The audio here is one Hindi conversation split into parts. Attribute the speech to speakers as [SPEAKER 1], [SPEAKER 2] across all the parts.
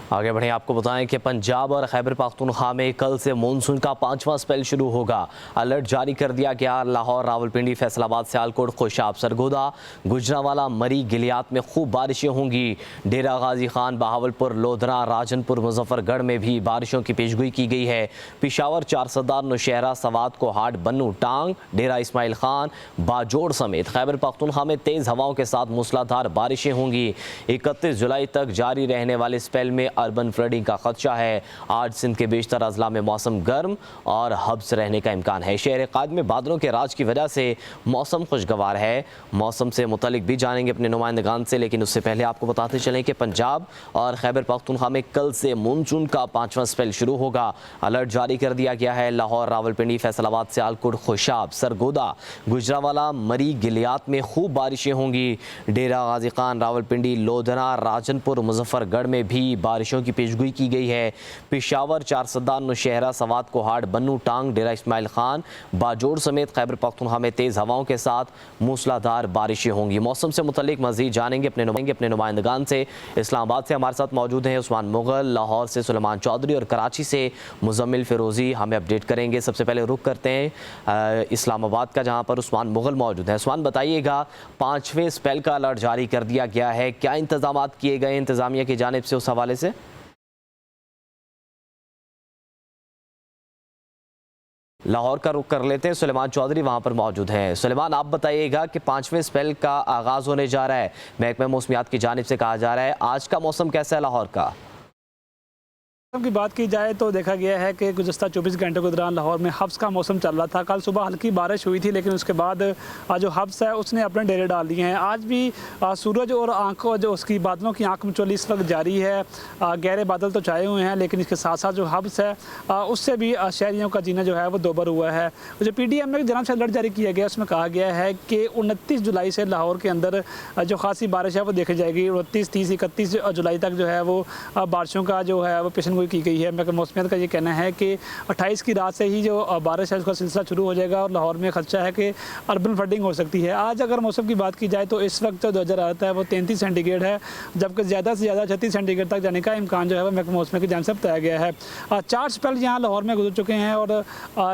[SPEAKER 1] आगे बढ़े आपको बताएं कि पंजाब और खैबर पख्तूनख्वा में कल से मानसून का 5वां स्पेल शुरू होगा। अलर्ट जारी कर दिया गया। लाहौर, रावलपिंडी, फैसलाबाद, सियालकोट, खुशाब, सरगोदा, गुजरांवाला, मरी, गिलियात में खूब बारिशें होंगी। डेरा गाजी खान, बहावलपुर, लोधरा, राजनपुर, मुजफ्फरगढ़ में भी बारिशों की पेशगोई की गई है। पिशावर, चारसदार, नौशहरा, सवात, कोहाट, बन्नू, टांग, डेरा इस्माइल खान, बाजोड़ समेत खैबर पख्तूनख्वा में तेज़ हवाओं के साथ मूसलाधार बारिशें होंगी। 31 जुलाई तक जारी रहने वाले स्पेल में अर्बन फ्लडिंग का खदशा है। आज सिंध के बेशतर अजला में मौसम गर्म और हब्स रहने का इम्कान है। शहर कायद में बादलों के राज की वजह से मौसम खुशगवार है। मौसम से मुतलिक भी जानेंगे अपने नुमाइंदगान से, लेकिन उससे पहले आपको बताते चलें कि पंजाब और खैबर पख्तूनख्वा में कल से मानसून का 5वां स्पेल शुरू होगा। अलर्ट जारी कर दिया गया है। लाहौर, रावलपिंडी, फैसलाबाद, सियालकोट, खुशाब, सरगोदा, गुजरांवाला, मरी, गिलियात में खूब बारिशें होंगी। डेरा गाजी खान, रावलपिंडी, लोधरा, राजनपुर, मुजफ्फरगढ़ में भी बारिशों की पेशगोई की गई है। पिशावर, चारसदार, नौशहरा, सवात, कोहाट, बन्नू, टांग, डेरा इस्माइल खान, बाजोड़ समेत खैबर पख्तूनख्वा में तेज़ हवाओं के साथ मूसलाधार बारिशें होंगी। मौसम से मुतल्लिक मज़ीद जानेंगे अपने नुमाइंदगान से। इस्लामाबाद से हमारे साथ मौजूद हैं उस्मान मुगल, लाहौर से सुलेमान चौधरी और कराची से मुजम्मिल फ़िरोज़ी हमें अपडेट करेंगे। सबसे पहले रुख करते हैं इस्लामाबाद का, जहाँ पर उस्मान मुगल मौजूद हैं। उस्मान, बताइएगा, 5वें स्पेल का अलर्ट जारी कर दिया गया है, क्या इंतजाम किए गए इंतजामिया की जानिब से उस हवाले से? लाहौर का रुख कर लेते हैं। सुलेमान चौधरी वहां पर मौजूद हैं। सुलेमान, आप बताइएगा कि 5वें स्पेल का आगाज़ होने जा रहा है। महकमा मौसमियात की जानिब से कहा जा रहा है, आज का मौसम कैसा है लाहौर का?
[SPEAKER 2] मौसम की बात की जाए तो देखा गया है कि गुज़श्ता 24 घंटों के दौरान लाहौर में हब्स का मौसम चल रहा था। कल सुबह हल्की बारिश हुई थी, लेकिन उसके बाद जो हब्स है उसने अपने डेरे डाल दिए हैं। आज भी सूरज और आंखों जो उसकी बादलों की आंख मचोली इस वक्त जारी है। गहरे बादल तो छाए हुए हैं, लेकिन इसके साथ साथ जो हब्स है उससे भी शहरियों का जीना जो है वो दोबर हुआ है। जो PDM में जनाब से अलर्ट जारी किया गया, उसमें कहा गया है कि 29 जुलाई से लाहौर के अंदर जो खासी बारिश है वो देखी जाएगी। 29, 30, 31 जुलाई तक जो है वो बारिशों का जो है वो पेशन की गई है। महकमा मौसमियात का ये कहना है कि 28 की रात से ही जो बारिश है उसका सिलसिला शुरू हो जाएगा और लाहौर में खदशा है कि अर्बन फ्लडिंग हो सकती है। आज अगर मौसम की बात की जाए तो इस वक्त जो दर्जा आता है वो 33 सेंटीग्रेड है, जबकि ज़्यादा से ज़्यादा 36 सेंटीग्रेड तक जाने का इम्कान जो है वो महकमा मौसम की जानिब से बताया गया है। 4 स्पेल यहाँ लाहौर में गुजर चुके हैं और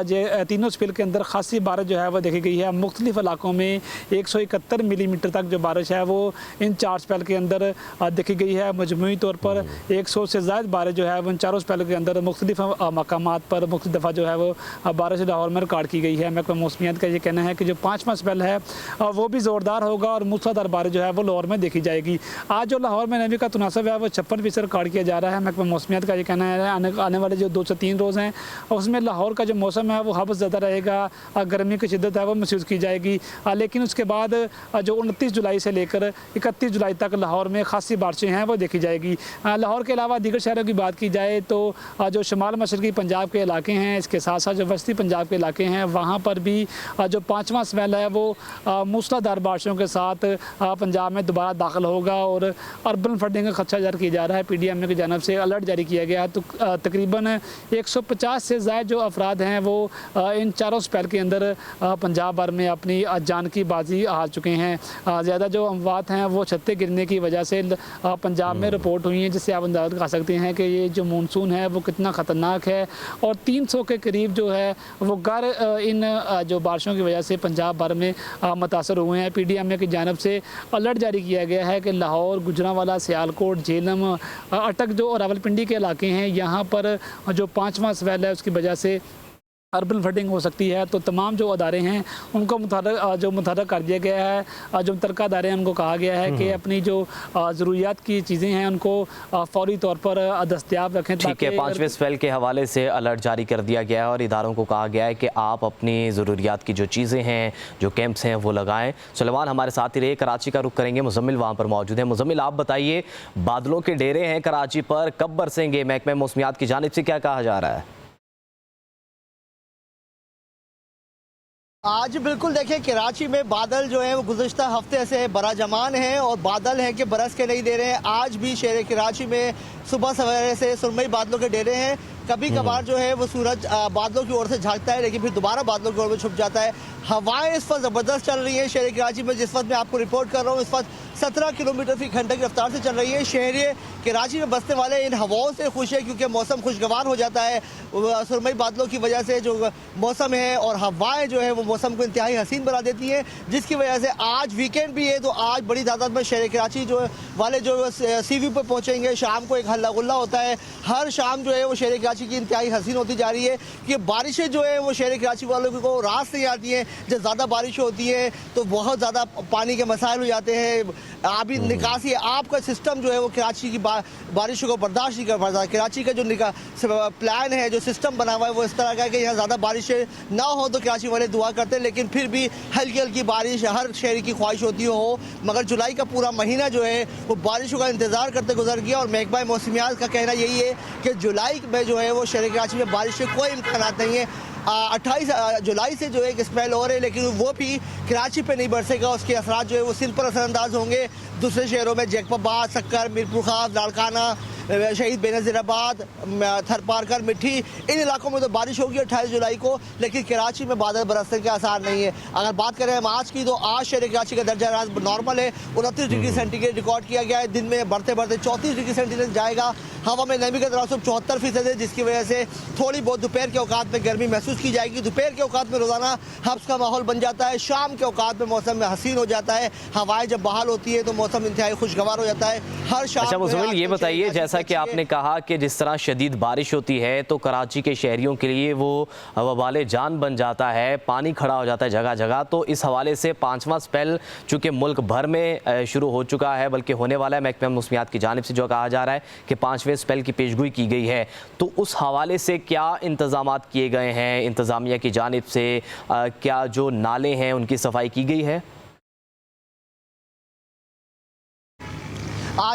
[SPEAKER 2] ये तीनों स्पेल के अंदर खासी बारिश जो है वो देखी गई है। मुख्तलिफ इलाकों में 171 मिलीमीटर तक जो बारिश है वो इन 4 स्पेल के अंदर देखी गई है। मजमूई तौर पर 100 से ज़्यादा बारिश जो है वो इन चारों स्पेल के अंदर मुख्तलिफ मकामात पर मुख्तलिफ दफ़ा जो है वो बारिश लाहौर में रिकॉर्ड की गई है। महकमा मौसमियात का ये कहना है कि जो 5वां स्पेल है वो भी ज़ोरदार होगा और मूसलाधार बारिश जो है वो लाहौर में देखी जाएगी। आज जो लाहौर में नमी का तनासब है वो 56% रिकॉर्ड किया जा रहा है। महकमा मौसमियात का ये कहना है आने वाले जो 2 से 3 रोज़ हैं उसमें लाहौर का जो मौसम है वो हब्स ज़्यादा रहेगा, गर्मी की शिद्दत है वो महसूस की जाएगी। लेकिन उसके बाद जो 29 जुलाई से लेकर 31 जुलाई तक लाहौर में खासी बारिशें हैं वो देखी जाएगी। लाहौर के अलावा दीगर शहरों की बात की जाए तो जो शुमाल मशरक़ी पंजाब के इलाके हैं, इसके साथ साथ जो वस्ती पंजाब के इलाके हैं, वहाँ पर भी जो 5वां स्पेल है वो मूसलाधार बारिशों के साथ पंजाब में दोबारा दाखिल होगा और अर्बन फ्लडिंग का खदशा जाहिर किया जा रहा है। PDM की जानब से अलर्ट जारी किया गया है। तो तकरीबन 150 से ज़्यादा जो अफराद हैं वो इन चारों स्पेल के अंदर पंजाब भर में अपनी जान की बाजी हार चुके हैं। ज़्यादा जो अमवात हैं वो छत्ते गिरने की वजह से पंजाब में रिपोर्ट हुई हैं, जिससे आप अंदाज़ा कर सकते हैं कि ये जो मानसून है वो कितना ख़तरनाक है। और 300 के करीब जो है वो घर इन जो बारिशों की वजह से पंजाब भर में मुतासर हुए हैं। PDM की जानब से अलर्ट जारी किया गया है कि लाहौर, गुजरांवाला, सियालकोट, झेलम, अटक जो रावलपिंडी के इलाके हैं, यहाँ पर जो 5वां स्पेल है उसकी वजह से अर्बन फ्लडिंग हो सकती है। तो तमाम जो अदारे हैं उनको मुतहर्रिक कर दिया गया है। जो मुतल्लिक़ा अदारे हैं उनको कहा गया है कि अपनी जो ज़रूरियात की चीज़ें हैं उनको फ़ौरी तौर पर दस्तयाब रखें।
[SPEAKER 1] ठीक है, 5वें स्पेल के हवाले से अलर्ट जारी कर दिया गया है और इदारों को कहा गया है कि आप अपनी ज़रूरियात की जो चीज़ें हैं, जो कैंप्स हैं वो लगाएं। सुलेमान हमारे साथ ही रहे। कराची का रुख करेंगे, मुजम्मिल वहाँ पर मौजूद है। मुजम्मिल, आप बताइए, बादलों के डेरे हैं कराची पर, कब बरसेंगे? महकमा मौसमियात की जानिब से क्या कहा जा रहा है?
[SPEAKER 3] आज बिल्कुल देखिए, कराची में बादल जो है वो गुज़श्ता हफ्ते से बराजमान हैं और बादल हैं कि बरस के नहीं दे रहे हैं। आज भी शहर कराची में सुबह सवेरे से सुरमई बादलों के डेरे हैं। कभी कभार जो है वो सूरज बादलों की ओर से झांकता है, लेकिन फिर दोबारा बादलों की ओर में छुप जाता है। हवाएं इस वक्त ज़बरदस्त चल रही हैं शहर कराची में। जिस वक्त मैं आपको रिपोर्ट कर रहा हूँ, इस वक्त 17 किलोमीटर फी घंटे की रफ्तार से चल रही है। शहरी कराची में बसने वाले इन हवाओं से खुश है क्योंकि मौसम खुशगवार हो जाता है। सुरमई बादलों की वजह से जो मौसम है और हवाएं जो है वो मौसम को इंतहाई हसीन बना देती हैं, जिसकी वजह से आज वीकेंड भी है तो आज बड़ी तादाद में शहर कराची जो वाले जो सी व्यू पर पहुंचेंगे। शाम को एक हल्ला गुल्ला होता है, हर शाम जो है वो शहर कराची की इंतहाई हसीन होती जा रही है कि बारिशें जो है वो शहर कराची वालों को रास नहीं आती हैं। जब ज़्यादा बारिश होती है तो बहुत ज़्यादा पानी के मसाइल हो जाते हैं, आबी निकासी आपका सिस्टम जो है वो कराची की बारिशों को बर्दाश्त नहीं कर पाता। कराची का जो प्लान है, जो सिस्टम बना हुआ है वो इस तरह का है कि यहाँ ज़्यादा बारिशें ना हो तो कराची वाले दुआ करते हैं, लेकिन फिर भी हल्की हल्की बारिश हर शहरी की ख्वाहिश होती हो। मगर जुलाई का पूरा महीना जो है वो बारिशों का इंतज़ार करते गुजर गया और महकमा मौसमियात का कहना यही है कि जुलाई में जो है वो शहर कराची में बारिश के कोई इम्कान नहीं है। 28 जुलाई से जो है एक स्पेल हो रहे, लेकिन वो भी कराची पे नहीं बरसेगा। उसके असरात जो है वो सिंध पर असरअंदाज होंगे। दूसरे शहरों में जैकबाबाद, सक्कर, मीरपुर खास, लाड़काना, शहीद बेनज़ीराबाद, थरपारकर, मिठी, इन इलाकों में तो बारिश होगी 28 जुलाई को, लेकिन कराची में बादल बरसने के आसार नहीं है। अगर बात करें हम आज की तो आज शहर कराची का दर्जा हरारत नॉर्मल है, 29 डिग्री सेंटीग्रेड रिकॉर्ड किया गया है। दिन में बढ़ते बढ़ते 34 डिग्री सेंटीग्रेड जाएगा। हवा में नमी का तनासुब 74% है, जिसकी वजह से थोड़ी बहुत दोपहर के औकात में गर्मी महसूस की जाएगी। दोपहर के औकात में रोजाना हब्स का माहौल बन जाता है। शाम के औकात में मौसम में हसीन हो जाता है। हवाएं जब बहाल होती है तो मौसम इंतहाई खुशगवार हो जाता है। हर शाम
[SPEAKER 1] अच्छा मुज़म्मिल, ये बताइए, जैसा कि आपने कहा कि जिस तरह शदीद बारिश होती है तो कराची के शहरियों के लिए वो वबाले जान बन जाता है, पानी खड़ा हो जाता है जगह जगह। तो इस हवाले से 5वां स्पेल चूँकि मुल्क भर में शुरू हो चुका है, बल्कि होने वाला है, महकमा मौसमियात की जानिब से जो कहा जा रहा है कि 5वें स्पेल की पेशगोई की गई है, तो उस हवाले से क्या इंतज़ामात किए गए हैं इंतज़ामिया की जानिब से? क्या जो नाले हैं उनकी सफाई की गई है?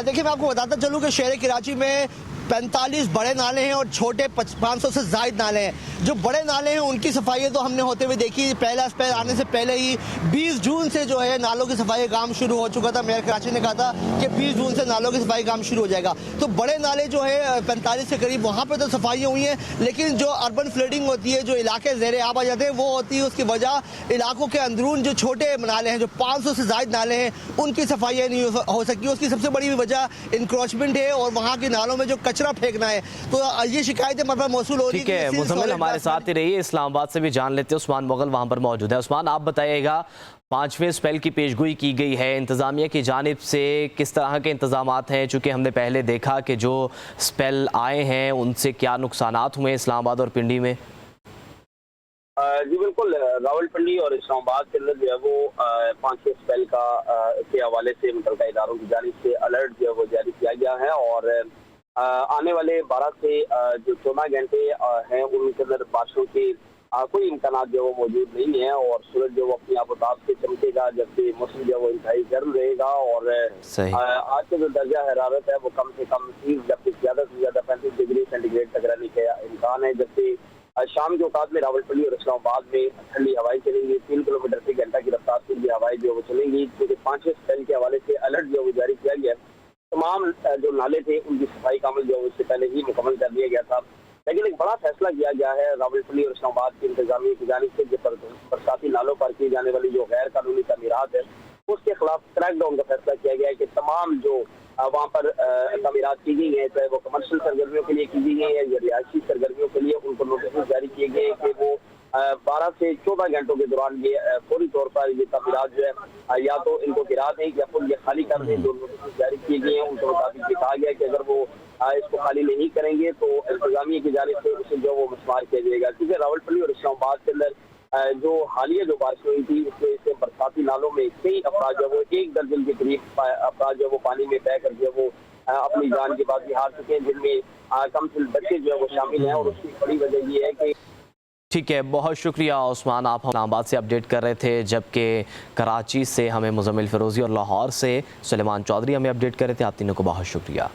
[SPEAKER 3] देखिए, मैं आपको बताता चलूँ कि शहर कराची में 45 बड़े नाले हैं और छोटे 500 से ज़ायद नाले हैं। जो बड़े नाले हैं उनकी सफाई तो हमने होते हुए देखी। पहला स्पेल आने से पहले ही 20 जून से जो है नालों की सफाई का काम शुरू हो चुका था। मेयर कराची ने कहा था कि 20 जून से नालों की सफाई का काम शुरू हो जाएगा। तो बड़े नाले जो है 45 के करीब वहाँ पर तो सफाइयाँ हुई हैं, लेकिन जो अर्बन फ्लडिंग होती है, जो इलाके ज़ेरे आब आ जाते हैं, वो होती है। उसकी वजह इलाकों के अंदरून जो छोटे नाले हैं, जो 500 से ज़ायद नाले हैं, उनकी सफाइयाँ नहीं हो सकी। उसकी सबसे बड़ी वजह इंक्रोचमेंट है और वहाँ के नालों में जो कचरा फेंकना है। तो ये शिकायतें हमारे पास मौसूल हो रही है।
[SPEAKER 1] ठीक है मुज़म्मिल, हमारे साथ ही रहिए। इस्लामाबाद से भी जान लेते हैं, उस्मान मुगल वहाँ पर मौजूद है। उस्मान, आप बताइएगा, 5वें स्पेल की पेशगोई की गई है, इंतज़ामिया की जानिब से किस तरह के इंतज़ामात हैं? चूँकि हमने पहले देखा कि जो स्पेल आए हैं उनसे क्या नुकसानात हुए इस्लामाबाद और पिंडी में?
[SPEAKER 4] जी बिल्कुल, रावलपिंडी और इस्लामाबाद के अंदर जो है वो 5वें स्पेल के हवाले से मुतल्लिका इदारों की जानिब से अलर्ट जो है वो जारी किया गया है और आने वाले 12 से जो 14 घंटे हैं उनके अंदर बारिशों के कोई इम्कान जो वो मौजूद नहीं है और सूरज जो वो अपनी आबोताब से चमकेगा, जबकि मौसम जो वो इंतहाई गर्म रहेगा और आज का जो दर्जा हरारत है वो कम से कम 30 जबकि ज़्यादा से ज़्यादा 35 डिग्री सेंटीग्रेड तक रहने का इम्कान है। जबकि शाम के औकात में रावलपिंडी और इस्लामाबाद में ठंडी हवाएं चलेंगी। 3 किलोमीटर फी घंटा की रफ्तार से ये हवाएं जो वो चलेंगी, क्योंकि 5वें स्पेल के हवाले से अलर्ट जो वो जारी किया गया है। तमाम जो नाले थे उनकी सफाई का अमल जो उससे पहले ही मुकम्मल कर दिया गया था, लेकिन एक बड़ा फैसला किया गया है रावलपिंडी और इस्लामाबाद की इंतजामिया की जानिब से बरसाती नालों पर की जाने वाली जो गैर कानूनी तमीरात है उसके खिलाफ क्रैकडाउन का फैसला किया गया है कि तमाम जो वहाँ पर तमीरात की गई हैं, चाहे वो कमर्शियल सरगर्मियों के लिए की गई है या रिहायशी सरगर्मियों के लिए, उनको नोटिस जारी किए गए हैं कि वो 12 से 14 घंटों के दौरान ये फौरी तौर पर ये तमीरात जो है या तो इनको गिरा दें या फिर ये खाली कर दें। जो नोटिस जारी किए गए हैं उनके मुताबिक ये कहा गया कि अगर वो इसको खाली नहीं करेंगे तो इंतजामिया की जानिब से उसे जो वो मसमार किया जाएगा। क्योंकि रावलपिंडी और इस्लामाबाद के अंदर जो हालिया जो बारिश हुई थी उसकी वजह से बरसाती नालों में कई अफराद जो वो 1 दर्जन के करीब अफराद जो वो पानी में बह कर जो वो अपनी जान की बाजी हार चुके हैं, जिनमें कम से कम बच्चे जो है वो शामिल हैं और उसकी बड़ी वजह ये है कि
[SPEAKER 1] ठीक है, बहुत शुक्रिया उस्मान, आप इस्लामाबाद से अपडेट कर रहे थे, जबकि कराची से हमें मुज़म्मिल फ़िरोज़ी और लाहौर से सुलेमान चौधरी हमें अपडेट कर रहे थे। आप तीनों को बहुत शुक्रिया।